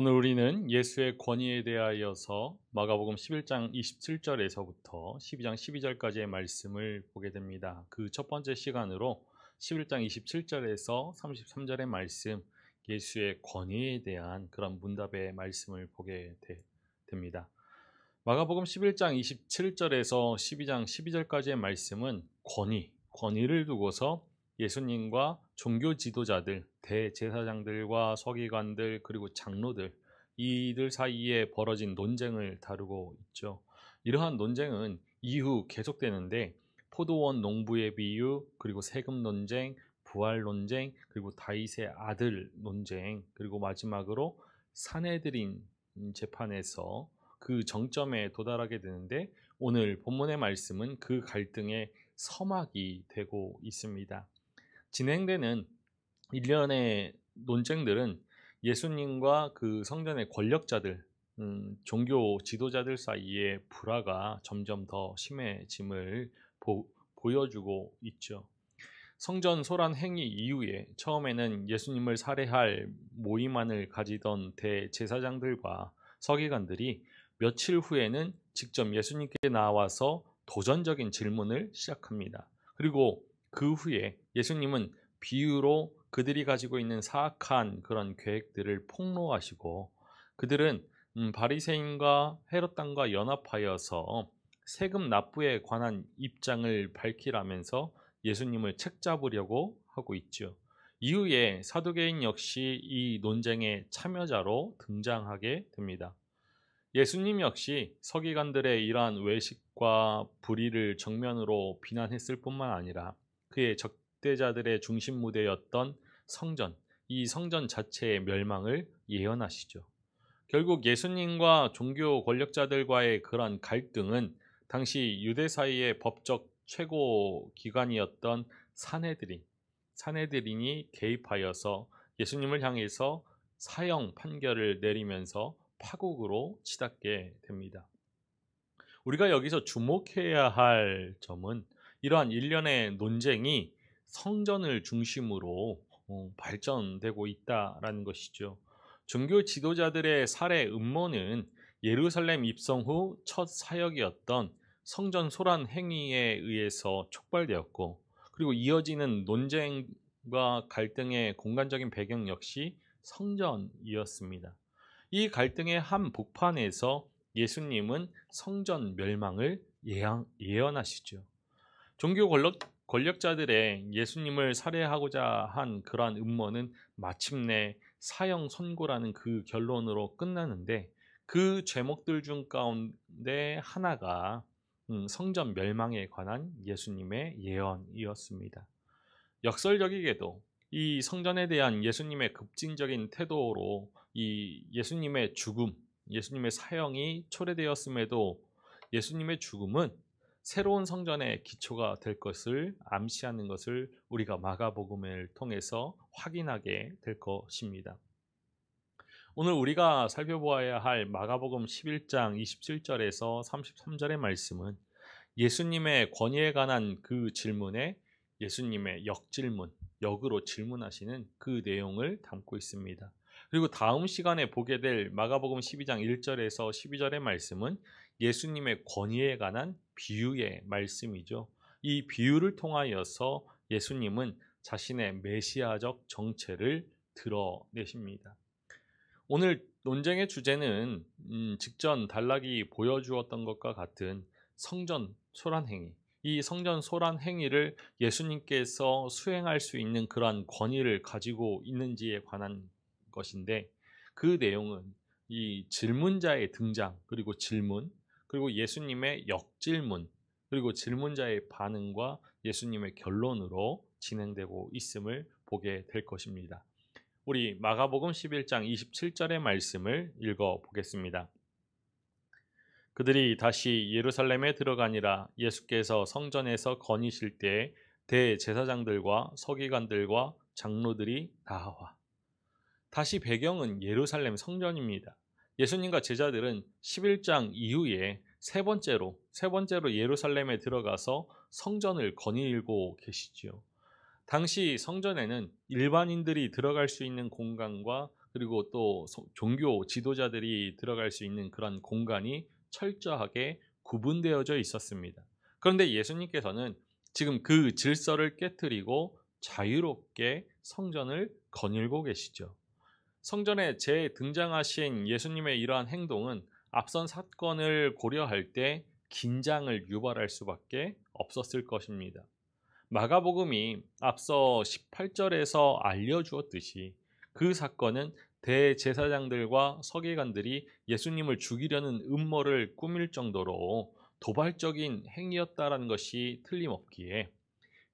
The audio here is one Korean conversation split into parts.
오늘 우리는 예수의 권위에 대하여서 마가복음 11장 27절에서부터 12장 12절까지의 말씀을 보게 됩니다. 그 첫 번째 시간으로 11장 27절에서 33절의 말씀, 예수의 권위에 대한 그런 문답의 말씀을 보게 됩니다. 마가복음 11장 27절에서 12장 12절까지의 말씀은 권위를 두고서 예수님과 종교 지도자들, 대제사장들과 서기관들 그리고 장로들 이들 사이에 벌어진 논쟁을 다루고 있죠. 이러한 논쟁은 이후 계속되는데 포도원 농부의 비유, 그리고 세금 논쟁, 부활 논쟁, 그리고 다윗의 아들 논쟁, 그리고 마지막으로 산헤드린 재판에서 그 정점에 도달하게 되는데 오늘 본문의 말씀은 그 갈등의 서막이 되고 있습니다. 진행되는 일련의 논쟁들은 예수님과 그 성전의 권력자들, 종교 지도자들 사이의 불화가 점점 더 심해짐을 보여주고 있죠. 성전 소란 행위 이후에 처음에는 예수님을 살해할 모임안을 가지던 대제사장들과 서기관들이 며칠 후에는 직접 예수님께 나와서 도전적인 질문을 시작합니다. 그리고 그 후에 예수님은 비유로 그들이 가지고 있는 사악한 그런 계획들을 폭로하시고 그들은 바리새인과 헤롯 당과 연합하여서 세금 납부에 관한 입장을 밝히라면서 예수님을 책잡으려고 하고 있죠. 이후에 사두개인 역시 이 논쟁의 참여자로 등장하게 됩니다. 예수님 역시 서기관들의 이러한 외식과 불의를 정면으로 비난했을 뿐만 아니라 그의 적대자들의 중심 무대였던 성전, 이 성전 자체의 멸망을 예언하시죠. 결국 예수님과 종교 권력자들과의 그러한 갈등은 당시 유대 사이의 법적 최고 기관이었던 산헤드린이 개입하여서 예수님을 향해서 사형 판결을 내리면서 파국으로 치닫게 됩니다. 우리가 여기서 주목해야 할 점은 이러한 일련의 논쟁이 성전을 중심으로 발전되고 있다라는 것이죠. 종교 지도자들의 살해 음모는 예루살렘 입성 후 첫 사역이었던 성전 소란 행위에 의해서 촉발되었고, 그리고 이어지는 논쟁과 갈등의 공간적인 배경 역시 성전이었습니다. 이 갈등의 한 복판에서 예수님은 성전 멸망을 예언하시죠. 종교 권력자들의 예수님을 살해하고자 한 그러한 음모는 마침내 사형 선고라는 그 결론으로 끝나는데 그 죄목들 중 가운데 하나가 성전 멸망에 관한 예수님의 예언이었습니다. 역설적이게도 이 성전에 대한 예수님의 급진적인 태도로 이 예수님의 죽음, 예수님의 사형이 초래되었음에도 예수님의 죽음은 새로운 성전의 기초가 될 것을 암시하는 것을 우리가 마가복음을 통해서 확인하게 될 것입니다. 오늘 우리가 살펴보아야 할 마가복음 11장 27절에서 33절의 말씀은 예수님의 권위에 관한 그 질문에 예수님의 역으로 질문하시는 그 내용을 담고 있습니다. 그리고 다음 시간에 보게 될 마가복음 12장 1절에서 12절의 말씀은 예수님의 권위에 관한 비유의 말씀이죠. 이 비유를 통하여서 예수님은 자신의 메시아적 정체를 드러내십니다. 오늘 논쟁의 주제는 직전 단락이 보여주었던 것과 같은 성전 소란 행위, 이 성전 소란 행위를 예수님께서 수행할 수 있는 그러한 권위를 가지고 있는지에 관한 것인데 그 내용은 이 질문자의 등장, 그리고 질문, 그리고 예수님의 역질문, 그리고 질문자의 반응과 예수님의 결론으로 진행되고 있음을 보게 될 것입니다. 우리 마가복음 11장 27절의 말씀을 읽어 보겠습니다. 그들이 다시 예루살렘에 들어가니라. 예수께서 성전에서 거니실 때에 대제사장들과 서기관들과 장로들이 나와. 다시 배경은 예루살렘 성전입니다. 예수님과 제자들은 11장 이후에 세 번째로 예루살렘에 들어가서 성전을 거닐고 계시지요. 당시 성전에는 일반인들이 들어갈 수 있는 공간과 그리고 또 종교 지도자들이 들어갈 수 있는 그런 공간이 철저하게 구분되어져 있었습니다. 그런데 예수님께서는 지금 그 질서를 깨뜨리고 자유롭게 성전을 거닐고 계시죠. 성전에 재등장하신 예수님의 이러한 행동은 앞선 사건을 고려할 때 긴장을 유발할 수밖에 없었을 것입니다. 마가복음이 앞서 18절에서 알려주었듯이 그 사건은 대제사장들과 서기관들이 예수님을 죽이려는 음모를 꾸밀 정도로 도발적인 행위였다라는 것이 틀림없기에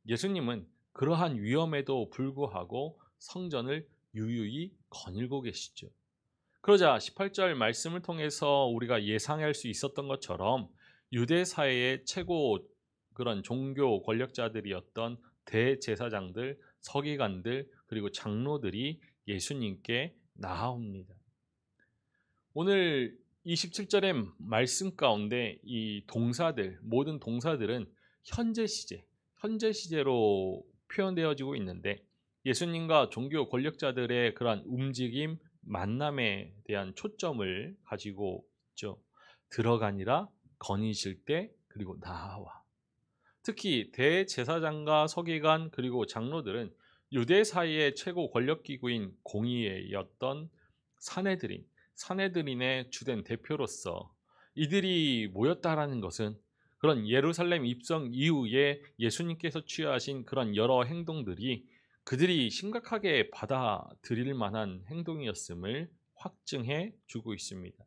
예수님은 그러한 위험에도 불구하고 성전을 유유히 거닐고 계시죠. 그러자 18절 말씀을 통해서 우리가 예상할 수 있었던 것처럼 유대 사회의 최고 그런 종교 권력자들이었던 대제사장들, 서기관들, 그리고 장로들이 예수님께 나아옵니다. 오늘 27절의 말씀 가운데 이 동사들, 모든 동사들은 현재 시제로 표현되어지고 있는데 예수님과 종교 권력자들의 그러한 움직임, 만남에 대한 초점을 가지고 있죠. 들어가니라, 거니실 때, 그리고 나와. 특히 대제사장과 서기관 그리고 장로들은 유대 사이의 최고 권력기구인 공의회였던 사내들인의 주된 대표로서 이들이 모였다라는 것은 그런 예루살렘 입성 이후에 예수님께서 취하신 그런 여러 행동들이 그들이 심각하게 받아들일 만한 행동이었음을 확증해 주고 있습니다.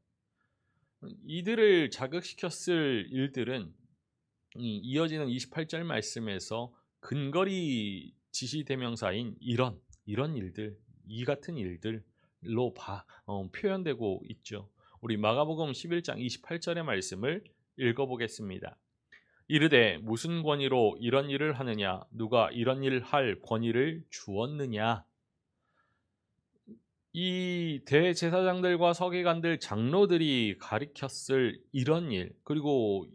이들을 자극시켰을 일들은 이어지는 28절 말씀에서 근거리 지시대명사인 이런 일들, 이 같은 일들로 표현되고 있죠. 우리 마가복음 11장 28절의 말씀을 읽어보겠습니다. 이르되 무슨 권위로 이런 일을 하느냐? 누가 이런 일을 할 권위를 주었느냐? 이 대제사장들과 서기관들 장로들이 가리켰을 이런 일, 그리고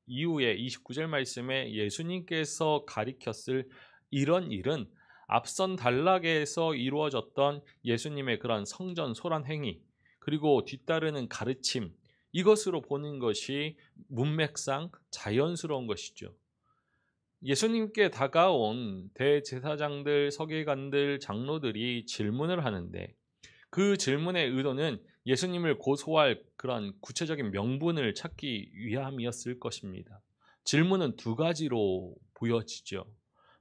이후에 29절 말씀에 예수님께서 가리켰을 이런 일은 앞선 단락에서 이루어졌던 예수님의 그런 성전 소란 행위, 그리고 뒤따르는 가르침, 이것으로 보는 것이 문맥상 자연스러운 것이죠. 예수님께 다가온 대제사장들, 서기관들, 장로들이 질문을 하는데 그 질문의 의도는 예수님을 고소할 그런 구체적인 명분을 찾기 위함이었을 것입니다. 질문은 두 가지로 보여지죠.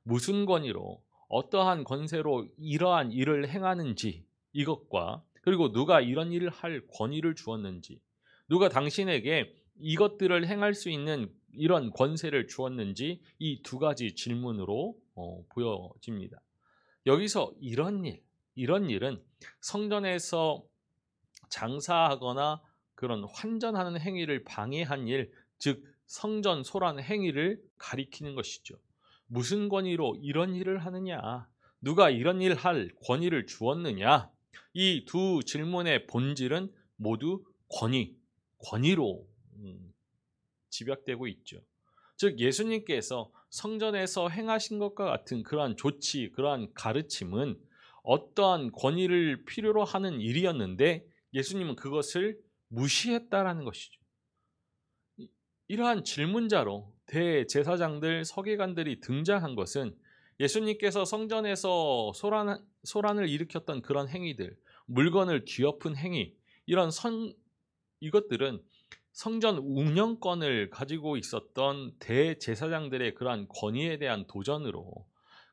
무슨 권위로, 어떠한 권세로 이러한 일을 행하는지 이것과 그리고 누가 이런 일을 할 권위를 주었는지, 누가 당신에게 이것들을 행할 수 있는 이런 권세를 주었는지 이 두 가지 질문으로 보여집니다. 여기서 이런 일은 성전에서 장사하거나 그런 환전하는 행위를 방해한 일, 즉 성전 소란 행위를 가리키는 것이죠. 무슨 권위로 이런 일을 하느냐? 누가 이런 일 할 권위를 주었느냐? 이 두 질문의 본질은 모두 권위로 집약되고 있죠. 즉 예수님께서 성전에서 행하신 것과 같은 그러한 조치, 그러한 가르침은 어떠한 권위를 필요로 하는 일이었는데 예수님은 그것을 무시했다라는 것이죠. 이러한 질문자로 대제사장들, 서기관들이 등장한 것은 예수님께서 성전에서 소란을 일으켰던 그런 행위들, 물건을 뒤엎은 행위, 이것들은 성전 운영권을 가지고 있었던 대제사장들의 그러한 권위에 대한 도전으로,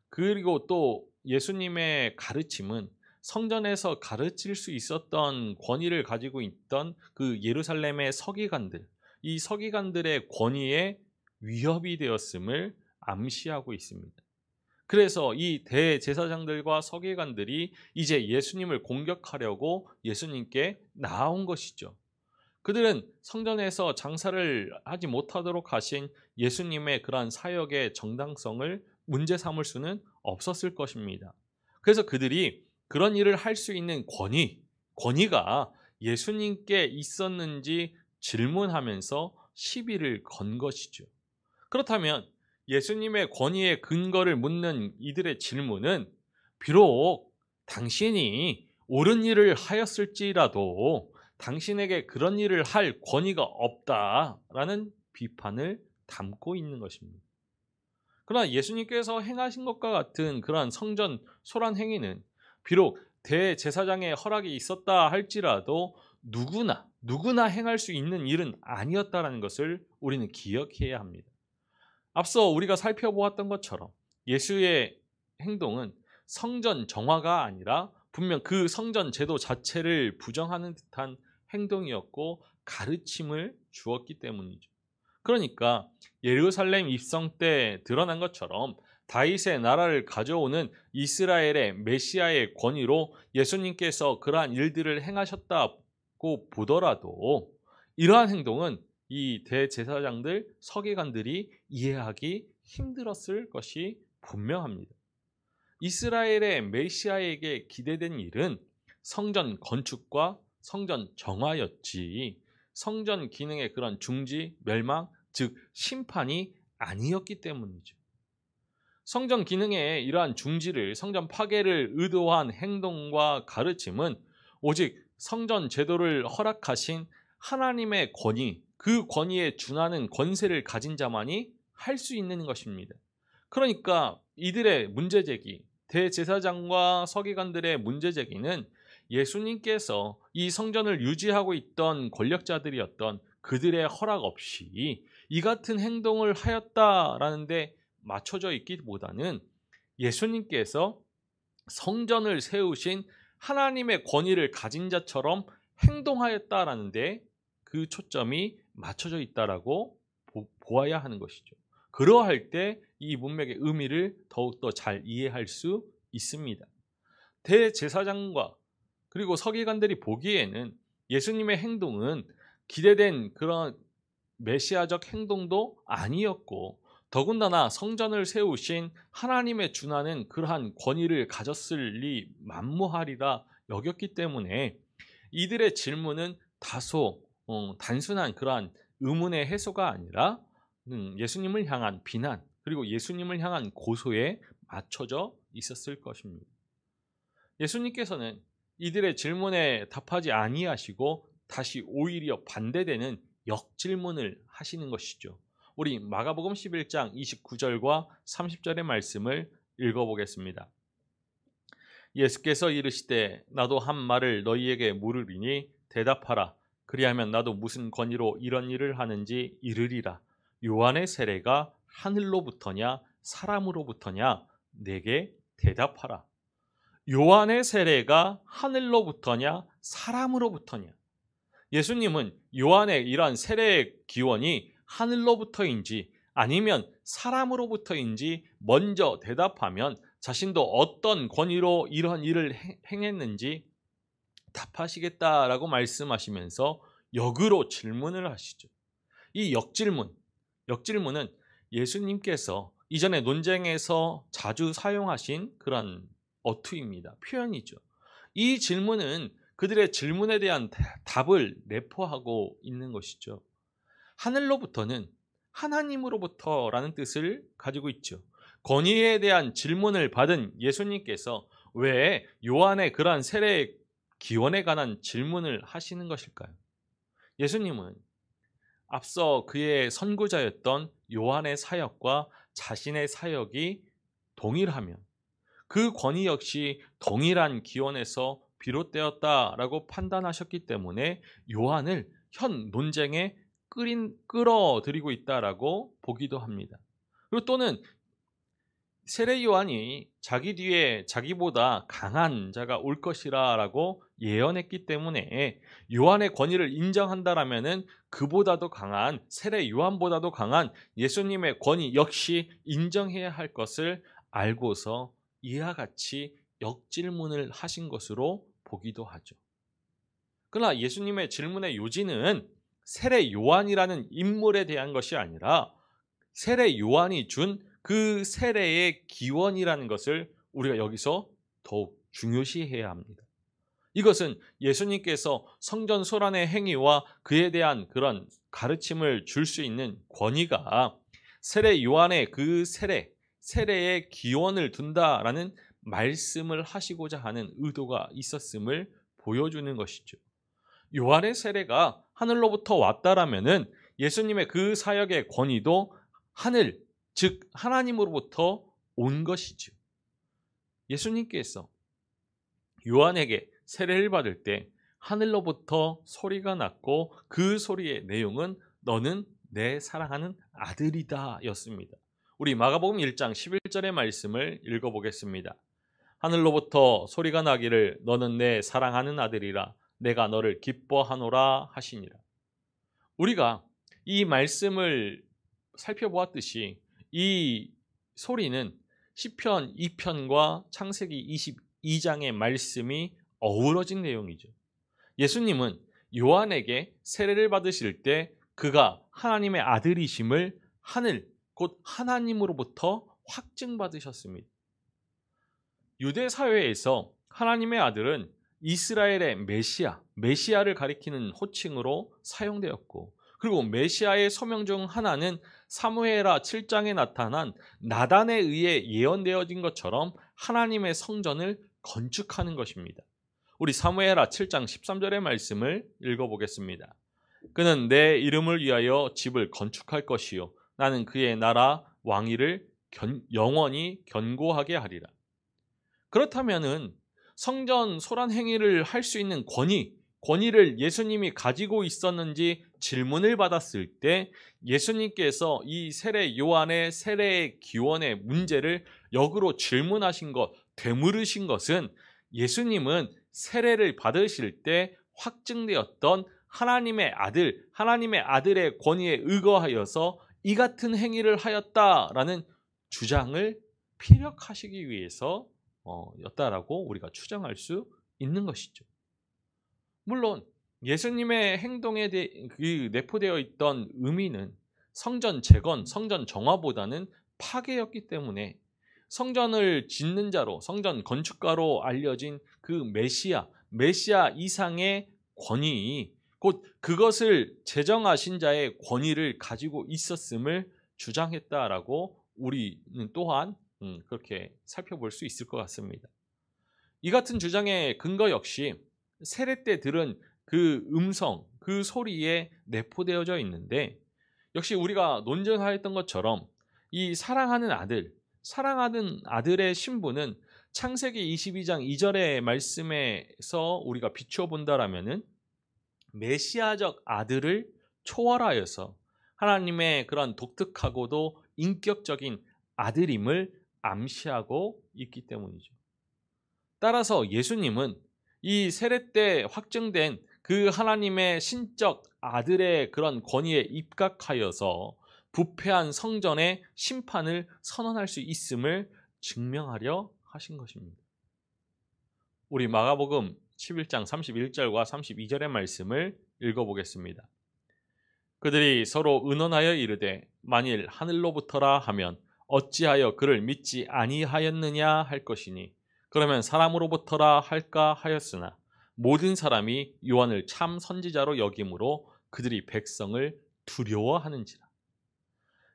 그리고 또 예수님의 가르침은 성전에서 가르칠 수 있었던 권위를 가지고 있던 그 예루살렘의 서기관들, 이 서기관들의 권위에 위협이 되었음을 암시하고 있습니다. 그래서 이 대제사장들과 서기관들이 이제 예수님을 공격하려고 예수님께 나아온 것이죠. 그들은 성전에서 장사를 하지 못하도록 하신 예수님의 그러한 사역의 정당성을 문제 삼을 수는 없었을 것입니다. 그래서 그들이 그런 일을 할 수 있는 권위가 예수님께 있었는지 질문하면서 시비를 건 것이죠. 그렇다면 예수님의 권위의 근거를 묻는 이들의 질문은 비록 당신이 옳은 일을 하였을지라도 당신에게 그런 일을 할 권위가 없다라는 비판을 담고 있는 것입니다. 그러나 예수님께서 행하신 것과 같은 그러한 성전 소란 행위는 비록 대제사장의 허락이 있었다 할지라도 누구나 행할 수 있는 일은 아니었다라는 것을 우리는 기억해야 합니다. 앞서 우리가 살펴보았던 것처럼 예수의 행동은 성전 정화가 아니라 분명 그 성전 제도 자체를 부정하는 듯한 행동이었고 가르침을 주었기 때문이죠. 그러니까 예루살렘 입성 때 드러난 것처럼 다윗의 나라를 가져오는 이스라엘의 메시아의 권위로 예수님께서 그러한 일들을 행하셨다고 보더라도 이러한 행동은 이 대제사장들, 서기관들이 이해하기 힘들었을 것이 분명합니다. 이스라엘의 메시아에게 기대된 일은 성전 건축과 성전 정화였지 성전 기능의 그런 중지, 멸망, 즉 심판이 아니었기 때문이죠. 성전 기능의 이러한 중지를, 성전 파괴를 의도한 행동과 가르침은 오직 성전 제도를 허락하신 하나님의 권위, 그 권위에 준하는 권세를 가진 자만이 할 수 있는 것입니다. 그러니까 이들의 문제제기, 대제사장과 서기관들의 문제제기는 예수님께서 이 성전을 유지하고 있던 권력자들이었던 그들의 허락 없이 이 같은 행동을 하였다라는 데 맞춰져 있기보다는 예수님께서 성전을 세우신 하나님의 권위를 가진 자처럼 행동하였다라는 데 그 초점이 맞춰져 있다라고 보아야 하는 것이죠. 그러할 때 이 문맥의 의미를 더욱더 잘 이해할 수 있습니다. 대제사장과 그리고 서기관들이 보기에는 예수님의 행동은 기대된 그런 메시아적 행동도 아니었고 더군다나 성전을 세우신 하나님의 준하는 그러한 권위를 가졌을리 만무하리라 여겼기 때문에 이들의 질문은 다소 단순한 그러한 의문의 해소가 아니라 예수님을 향한 비난 그리고 예수님을 향한 고소에 맞춰져 있었을 것입니다. 예수님께서는 이들의 질문에 답하지 아니하시고 다시 오히려 반대되는 역질문을 하시는 것이죠. 우리 마가복음 11장 29절과 30절의 말씀을 읽어보겠습니다. 예수께서 이르시되 나도 한 말을 너희에게 물으리니 대답하라. 그리하면 나도 무슨 권위로 이런 일을 하는지 이르리라. 요한의 세례가 하늘로부터냐 사람으로부터냐 내게 대답하라. 요한의 세례가 하늘로부터냐 사람으로부터냐. 예수님은 요한의 이러한 세례의 기원이 하늘로부터인지 아니면 사람으로부터인지 먼저 대답하면 자신도 어떤 권위로 이러한 일을 행했는지 답하시겠다라고 말씀하시면서 역으로 질문을 하시죠. 이 역질문은 예수님께서 이전에 논쟁에서 자주 사용하신 그런 어투입니다. 표현이죠. 이 질문은 그들의 질문에 대한 답을 내포하고 있는 것이죠. 하늘로부터는 하나님으로부터라는 뜻을 가지고 있죠. 권위에 대한 질문을 받은 예수님께서 왜 요한의 그러한 세례의 기원에 관한 질문을 하시는 것일까요? 예수님은 앞서 그의 선구자였던 요한의 사역과 자신의 사역이 동일하면 그 권위 역시 동일한 기원에서 비롯되었다라고 판단하셨기 때문에 요한을 현 논쟁에 끌어들이고 있다라고 보기도 합니다. 그리고 또는 세례 요한이 자기 뒤에 자기보다 강한 자가 올 것이라고 예언했기 때문에 요한의 권위를 인정한다라면은 그보다도 강한 세례 요한보다도 강한 예수님의 권위 역시 인정해야 할 것을 알고서 이와 같이 역질문을 하신 것으로 보기도 하죠. 그러나 예수님의 질문의 요지는 세례 요한이라는 인물에 대한 것이 아니라 세례 요한이 준 그 세례의 기원이라는 것을 우리가 여기서 더욱 중요시해야 합니다. 이것은 예수님께서 성전 소란의 행위와 그에 대한 그런 가르침을 줄 수 있는 권위가 세례 요한의 그 세례의 기원을 둔다라는 말씀을 하시고자 하는 의도가 있었음을 보여주는 것이죠. 요한의 세례가 하늘로부터 왔다라면은 예수님의 그 사역의 권위도 하늘, 즉 하나님으로부터 온 것이죠. 예수님께서 요한에게 세례를 받을 때 하늘로부터 소리가 났고 그 소리의 내용은 너는 내 사랑하는 아들이다 였습니다. 우리 마가복음 1장 11절의 말씀을 읽어보겠습니다. 하늘로부터 소리가 나기를 너는 내 사랑하는 아들이라 내가 너를 기뻐하노라 하시니라. 우리가 이 말씀을 살펴보았듯이 이 소리는 시편 2편과 창세기 22장의 말씀이 어우러진 내용이죠. 예수님은 요한에게 세례를 받으실 때 그가 하나님의 아들이심을 하늘, 곧 하나님으로부터 확증받으셨습니다. 유대 사회에서 하나님의 아들은 이스라엘의 메시아를 가리키는 호칭으로 사용되었고, 그리고 메시아의 소명 중 하나는 사무엘하 7장에 나타난 나단에 의해 예언되어진 것처럼 하나님의 성전을 건축하는 것입니다. 우리 사무엘하 7장 13절의 말씀을 읽어보겠습니다. 그는 내 이름을 위하여 집을 건축할 것이요 나는 그의 나라 왕위를 영원히 견고하게 하리라. 그렇다면은 성전 소란 행위를 할 수 있는 권위를 예수님이 가지고 있었는지 질문을 받았을 때 예수님께서 이 세례 요한의 세례의 기원의 문제를 역으로 질문하신 것, 되물으신 것은 예수님은 세례를 받으실 때 확증되었던 하나님의 아들의 권위에 의거하여서 이 같은 행위를 하였다라는 주장을 피력하시기 위해서 였다라고 우리가 추정할 수 있는 것이죠. 물론 예수님의 행동에 내포되어 있던 의미는 성전 재건, 성전 정화보다는 파괴였기 때문에 성전을 짓는 자로, 성전 건축가로 알려진 그 메시아 이상의 권위, 곧 그것을 제정하신 자의 권위를 가지고 있었음을 주장했다라고 우리는 또한 그렇게 살펴볼 수 있을 것 같습니다. 이 같은 주장의 근거 역시 세례 때 들은 그 음성, 그 소리에 내포되어져 있는데, 역시 우리가 논증하였던 것처럼 이 사랑하는 아들의 신분은 창세기 22장 2절의 말씀에서 우리가 비추어 본다라면은 메시아적 아들을 초월하여서 하나님의 그런 독특하고도 인격적인 아들임을 암시하고 있기 때문이죠. 따라서 예수님은 이 세례 때 확증된 그 하나님의 신적 아들의 그런 권위에 입각하여서 부패한 성전의 심판을 선언할 수 있음을 증명하려 하신 것입니다. 우리 마가복음 11장 31절과 32절의 말씀을 읽어보겠습니다. 그들이 서로 의논하여 이르되 만일 하늘로부터라 하면 어찌하여 그를 믿지 아니하였느냐 할 것이니 그러면 사람으로부터라 할까 하였으나 모든 사람이 요한을 참 선지자로 여김으로 그들이 백성을 두려워하는지라.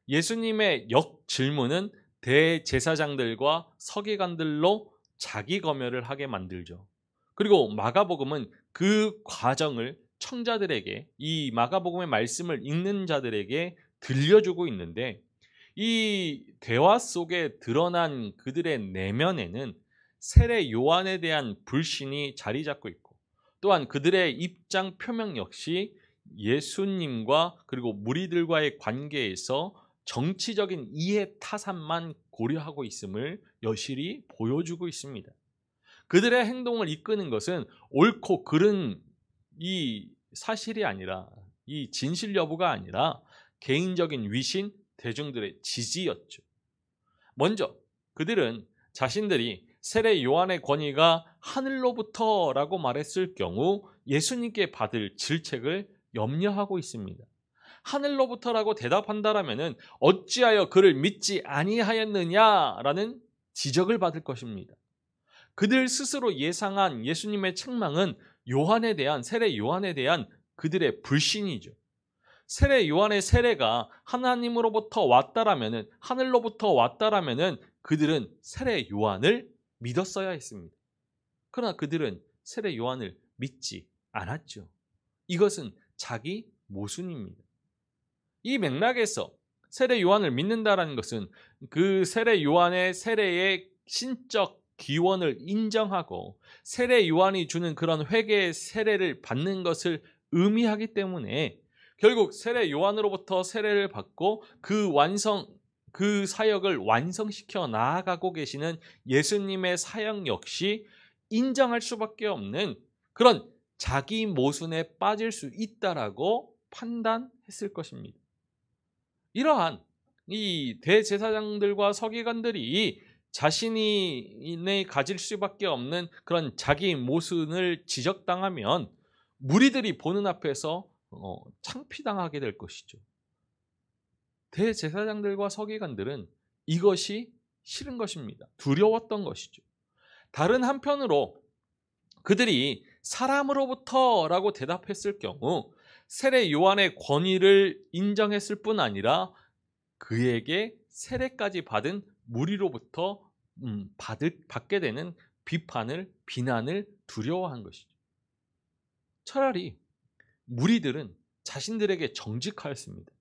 예수님의 역질문은 대제사장들과 서기관들로 자기 검열을 하게 만들죠. 그리고 마가복음은 그 과정을 청자들에게, 이 마가복음의 말씀을 읽는 자들에게 들려주고 있는데, 이 대화 속에 드러난 그들의 내면에는 세례 요한에 대한 불신이 자리 잡고 있고, 또한 그들의 입장 표명 역시 예수님과 그리고 무리들과의 관계에서 정치적인 이해 타산만 고려하고 있음을 여실히 보여주고 있습니다. 그들의 행동을 이끄는 것은 옳고 그른 이 사실이 아니라, 이 진실 여부가 아니라 개인적인 위신, 대중들의 지지였죠. 먼저 그들은 자신들이 세례 요한의 권위가 하늘로부터라고 말했을 경우 예수님께 받을 질책을 염려하고 있습니다. 하늘로부터라고 대답한다라면은 어찌하여 그를 믿지 아니하였느냐라는 지적을 받을 것입니다. 그들 스스로 예상한 예수님의 책망은 세례 요한에 대한 그들의 불신이죠. 세례 요한의 세례가 하나님으로부터 왔다라면은, 하늘로부터 왔다라면은 그들은 세례 요한을 믿었어야 했습니다. 그러나 그들은 세례 요한을 믿지 않았죠. 이것은 자기 모순입니다. 이 맥락에서 세례 요한을 믿는다라는 것은 그 세례 요한의 세례의 신적 기원을 인정하고 세례 요한이 주는 그런 회개의 세례를 받는 것을 의미하기 때문에 결국 세례 요한으로부터 세례를 받고 그 사역을 완성시켜 나아가고 계시는 예수님의 사역 역시 인정할 수밖에 없는 그런 자기 모순에 빠질 수 있다라고 판단했을 것입니다. 이러한 이 대제사장들과 서기관들이 자신이 가질 수밖에 없는 그런 자기 모순을 지적당하면 무리들이 보는 앞에서 창피당하게 될 것이죠. 대제사장들과 서기관들은 이것이 싫은 것입니다. 두려웠던 것이죠. 다른 한편으로 그들이 사람으로부터라고 대답했을 경우 세례 요한의 권위를 인정했을 뿐 아니라 그에게 세례까지 받은 무리로부터 받게 되는 비난을 두려워한 것이죠. 차라리 무리들은 자신들에게 정직하였습니다.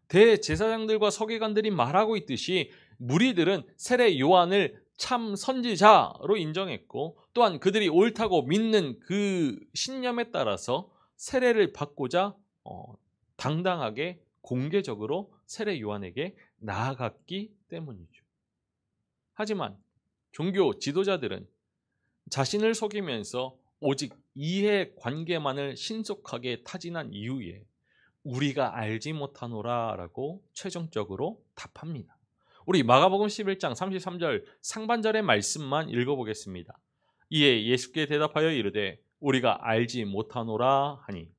대제사장들과 서기관들이 말하고 있듯이 무리들은 세례 요한을 참 선지자로 인정했고 또한 그들이 옳다고 믿는 그 신념에 따라서 세례를 받고자 당당하게 공개적으로 세례 요한에게 나아갔기 때문이죠. 하지만 종교 지도자들은 자신을 속이면서 오직 이해관계만을 신속하게 타진한 이후에 우리가 알지 못하노라 라고 최종적으로 답합니다. 우리 마가복음 11장 33절 상반절의 말씀만 읽어보겠습니다. 이에 예수께 대답하여 이르되 우리가 알지 못하노라 하니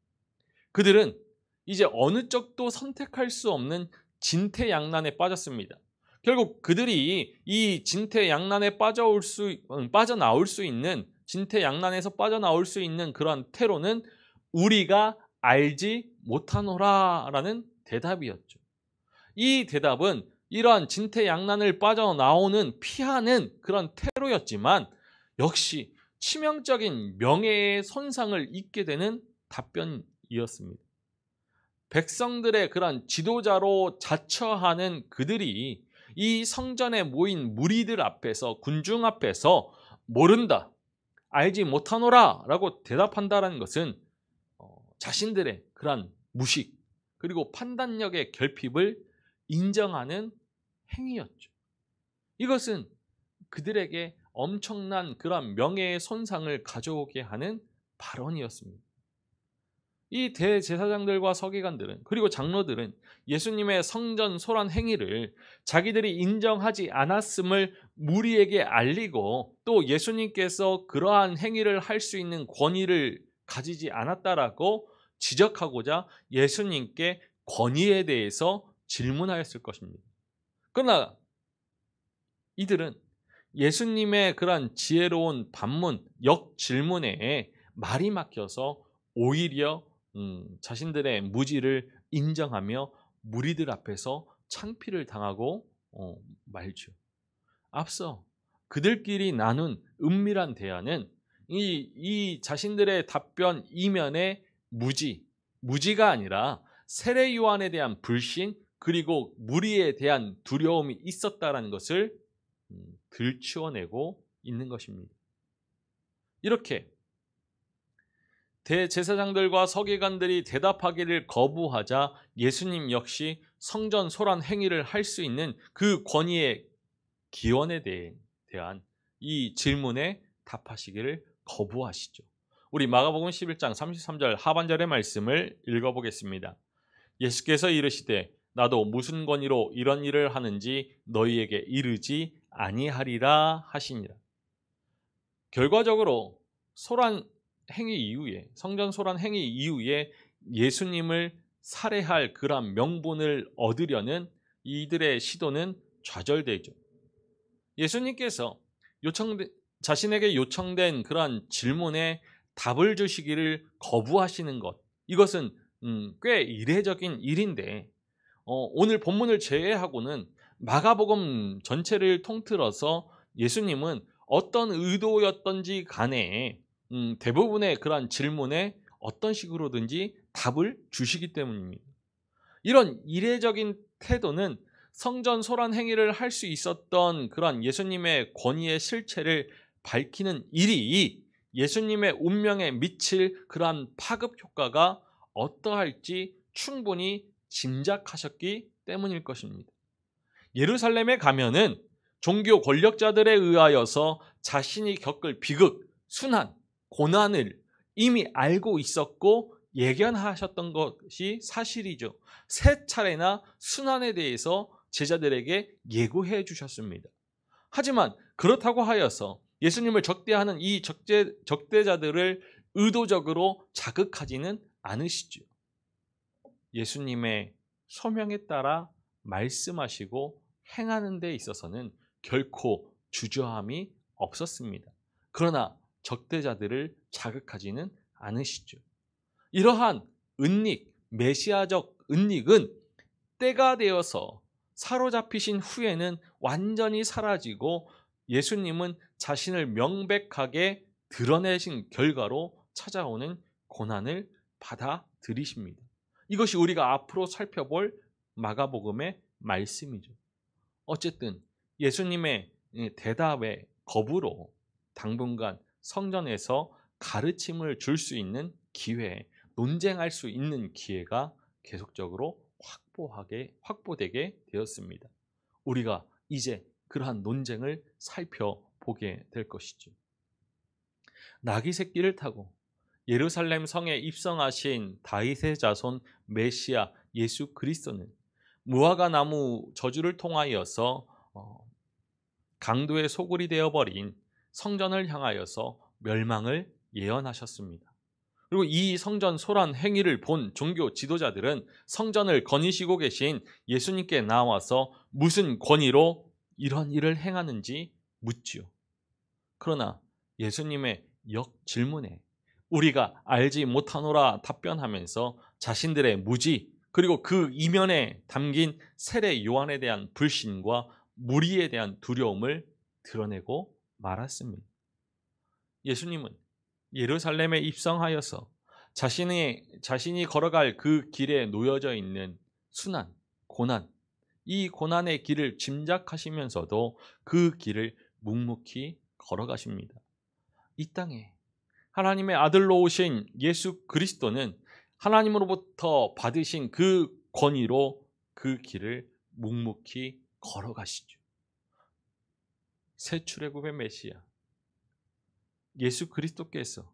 그들은 이제 어느 쪽도 선택할 수 없는 진퇴양난에 빠졌습니다. 결국 그들이 이 진퇴양난에 빠져나올 수 있는 진퇴양난에서 빠져나올 수 있는 그런 퇴로는 우리가 알지 못하노라라는 대답이었죠. 이 대답은 이러한 진퇴양난을 빠져나오는 피하는 그런 퇴로였지만 역시 치명적인 명예의 손상을 입게 되는 답변이었습니다. 백성들의 그런 지도자로 자처하는 그들이 이 성전에 모인 무리들 앞에서 군중 앞에서 모른다, 알지 못하노라 라고 대답한다는 것은 자신들의 그런 무식 그리고 판단력의 결핍을 인정하는 행위였죠. 이것은 그들에게 엄청난 그런 명예의 손상을 가져오게 하는 발언이었습니다. 이 대제사장들과 서기관들은 그리고 장로들은 예수님의 성전 소란 행위를 자기들이 인정하지 않았음을 무리에게 알리고 또 예수님께서 그러한 행위를 할 수 있는 권위를 가지지 않았다라고 지적하고자 예수님께 권위에 대해서 질문하였을 것입니다. 그러나 이들은 예수님의 그러한 지혜로운 반문, 역질문에 말이 막혀서 오히려 자신들의 무지를 인정하며 무리들 앞에서 창피를 당하고 말죠. 앞서 그들끼리 나눈 은밀한 대화는 이 자신들의 답변 이면에 무지가 아니라 세례 요한에 대한 불신 그리고 무리에 대한 두려움이 있었다라는 것을 들추어내고 있는 것입니다. 이렇게 대제사장들과 서기관들이 대답하기를 거부하자 예수님 역시 성전 소란 행위를 할 수 있는 그 권위의 기원에 대한 이 질문에 답하시기를 거부하시죠. 우리 마가복음 11장 33절 하반절의 말씀을 읽어보겠습니다. 예수께서 이르시되 나도 무슨 권위로 이런 일을 하는지 너희에게 이르지 아니하리라 하시니라. 결과적으로 성전 소란 행위 이후에 예수님을 살해할 그런 명분을 얻으려는 이들의 시도는 좌절되죠. 예수님께서 자신에게 요청된 그러한 질문에 답을 주시기를 거부하시는 것, 이것은 꽤 이례적인 일인데 오늘 본문을 제외하고는 마가복음 전체를 통틀어서 예수님은 어떤 의도였던지 간에 대부분의 그러한 질문에 어떤 식으로든지 답을 주시기 때문입니다. 이런 이례적인 태도는 성전 소란 행위를 할 수 있었던 그런 예수님의 권위의 실체를 밝히는 일이 예수님의 운명에 미칠 그러한 파급 효과가 어떠할지 충분히 짐작하셨기 때문일 것입니다. 예루살렘에 가면은 종교 권력자들에 의하여서 자신이 겪을 비극, 순환, 고난을 이미 알고 있었고 예견하셨던 것이 사실이죠. 세 차례나 순환에 대해서 제자들에게 예고해 주셨습니다. 하지만 그렇다고 하여서 예수님을 적대하는 이 적대자들을 의도적으로 자극하지는 않으시죠. 예수님의 소명에 따라 말씀하시고 행하는 데 있어서는 결코 주저함이 없었습니다. 그러나 적대자들을 자극하지는 않으시죠. 이러한 은닉, 메시아적 은닉은 때가 되어서 사로잡히신 후에는 완전히 사라지고 예수님은 자신을 명백하게 드러내신 결과로 찾아오는 고난을 받아들이십니다. 이것이 우리가 앞으로 살펴볼 마가복음의 말씀이죠. 어쨌든 예수님의 대답의 거부로 당분간 성전에서 가르침을 줄 수 있는 기회, 논쟁할 수 있는 기회가 계속적으로 확보되게 되었습니다. 우리가 이제 그러한 논쟁을 살펴보게 될 것이죠. 나귀 새끼를 타고 예루살렘 성에 입성하신 다윗의 자손 메시아 예수 그리스도는 무화과 나무 저주를 통하여서 강도의 소굴이 되어버린 성전을 향하여서 멸망을 예언하셨습니다. 그리고 이 성전 소란 행위를 본 종교 지도자들은 성전을 거니시고 계신 예수님께 나와서 무슨 권위로 이런 일을 행하는지 묻지요. 그러나 예수님의 역질문에 우리가 알지 못하노라 답변하면서 자신들의 무지 그리고 그 이면에 담긴 세례 요한에 대한 불신과 무리에 대한 두려움을 드러내고 말았습니다. 예수님은 예루살렘에 입성하여서 자신이 걸어갈 그 길에 놓여져 있는 순환, 고난, 이 고난의 길을 짐작하시면서도 그 길을 묵묵히 걸어가십니다. 이 땅에 하나님의 아들로 오신 예수 그리스도는 하나님으로부터 받으신 그 권위로 그 길을 묵묵히 걸어가시죠. 새 출애굽의 메시아 예수 그리스도께서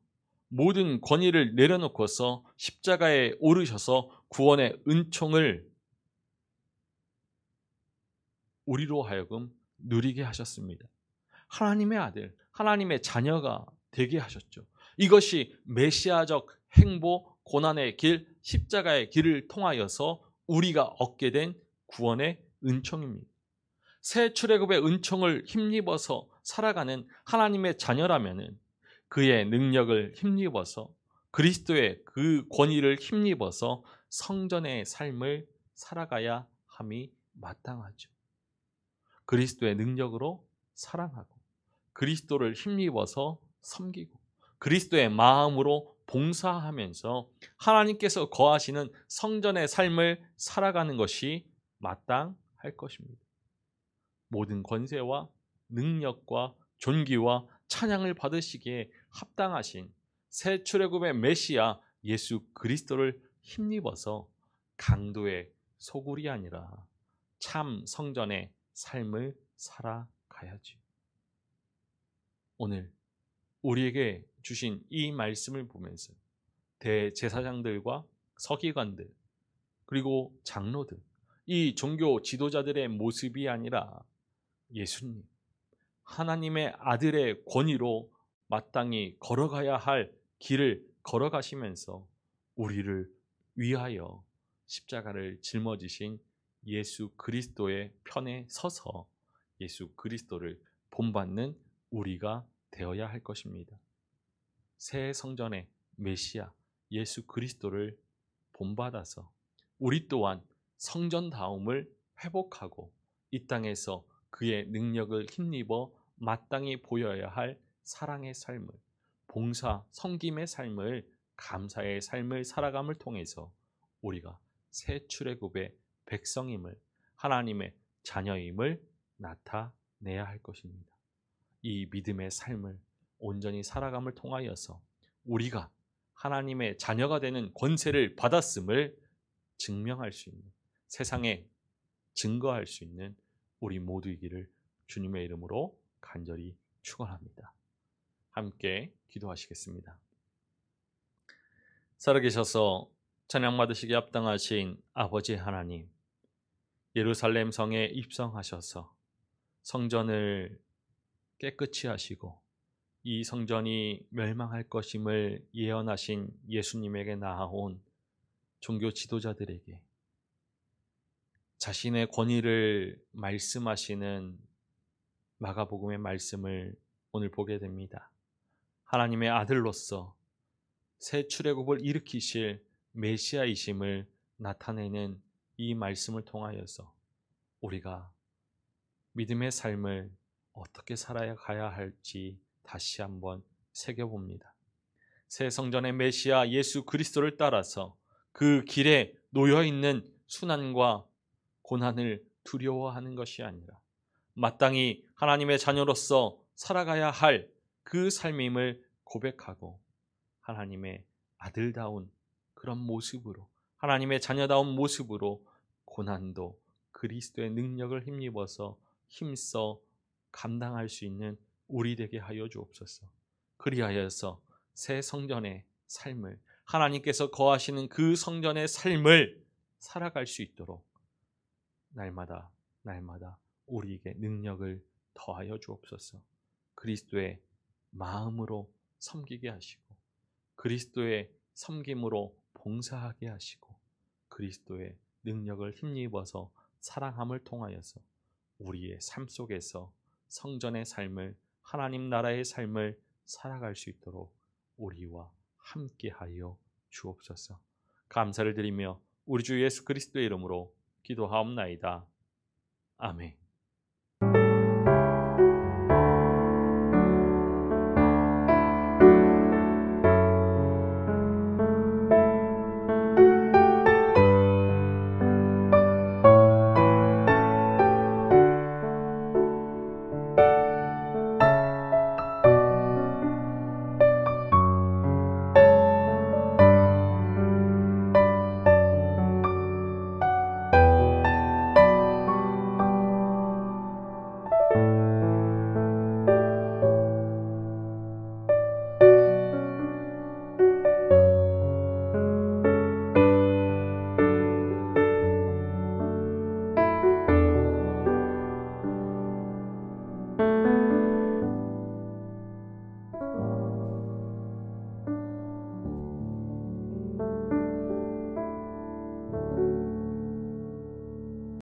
모든 권위를 내려놓고서 십자가에 오르셔서 구원의 은총을 우리로 하여금 누리게 하셨습니다. 하나님의 아들, 하나님의 자녀가 되게 하셨죠. 이것이 메시아적 행보, 고난의 길, 십자가의 길을 통하여서 우리가 얻게 된 구원의 은총입니다. 새 출애굽의 은총을 힘입어서 살아가는 하나님의 자녀라면은 그의 능력을 힘입어서 그리스도의 그 권위를 힘입어서 성전의 삶을 살아가야 함이 마땅하죠. 그리스도의 능력으로 사랑하고 그리스도를 힘입어서 섬기고 그리스도의 마음으로 봉사하면서 하나님께서 거하시는 성전의 삶을 살아가는 것이 마땅할 것입니다. 모든 권세와 능력과 존귀와 찬양을 받으시기에 합당하신 새 출애굽의 메시아 예수 그리스도를 힘입어서 강도의 소굴이 아니라 참 성전의 삶을 살아가야지. 오늘 우리에게 주신 이 말씀을 보면서 대제사장들과 서기관들 그리고 장로들 이 종교 지도자들의 모습이 아니라 예수님 하나님의 아들의 권위로 마땅히 걸어가야 할 길을 걸어가시면서 우리를 위하여 십자가를 짊어지신 예수 그리스도의 편에 서서 예수 그리스도를 본받는 우리가 되어야 할 것입니다. 새 성전의 메시아 예수 그리스도를 본받아서 우리 또한 성전다움을 회복하고 이 땅에서 그의 능력을 힘입어 마땅히 보여야 할 사랑의 삶을, 봉사, 섬김의 삶을, 감사의 삶을 살아감을 통해서 우리가 새 출애굽의 백성임을, 하나님의 자녀임을 나타내야 할 것입니다. 이 믿음의 삶을 온전히 살아감을 통하여서 우리가 하나님의 자녀가 되는 권세를 받았음을 증명할 수 있는, 세상에 증거할 수 있는 우리 모두이기를 주님의 이름으로 간절히 축원합니다. 함께 기도하시겠습니다. 살아계셔서 찬양 받으시기에 합당하신 아버지 하나님, 예루살렘 성에 입성하셔서 성전을 깨끗이 하시고 이 성전이 멸망할 것임을 예언하신 예수님에게 나아온 종교 지도자들에게 자신의 권위를 말씀하시는 마가복음의 말씀을 오늘 보게 됩니다. 하나님의 아들로서 새 출애굽을 일으키실 메시아이심을 나타내는 이 말씀을 통하여서 우리가 믿음의 삶을 어떻게 살아가야 할지 다시 한번 새겨봅니다. 새 성전의 메시아 예수 그리스도를 따라서 그 길에 놓여있는 순환과 고난을 두려워하는 것이 아니라 마땅히 하나님의 자녀로서 살아가야 할 그 삶임을 고백하고 하나님의 아들다운 그런 모습으로, 하나님의 자녀다운 모습으로 고난도 그리스도의 능력을 힘입어서 힘써 감당할 수 있는 우리 되게 하여 주옵소서. 그리하여서 새 성전의 삶을, 하나님께서 거하시는 그 성전의 삶을 살아갈 수 있도록 날마다 우리에게 능력을 더하여 주옵소서. 그리스도의 마음으로 섬기게 하시고 그리스도의 섬김으로 봉사하게 하시고 그리스도의 능력을 힘입어서 사랑함을 통하여서 우리의 삶 속에서 성전의 삶을, 하나님 나라의 삶을 살아갈 수 있도록 우리와 함께하여 주옵소서. 감사를 드리며 우리 주 예수 그리스도의 이름으로 기도하옵나이다. 아멘.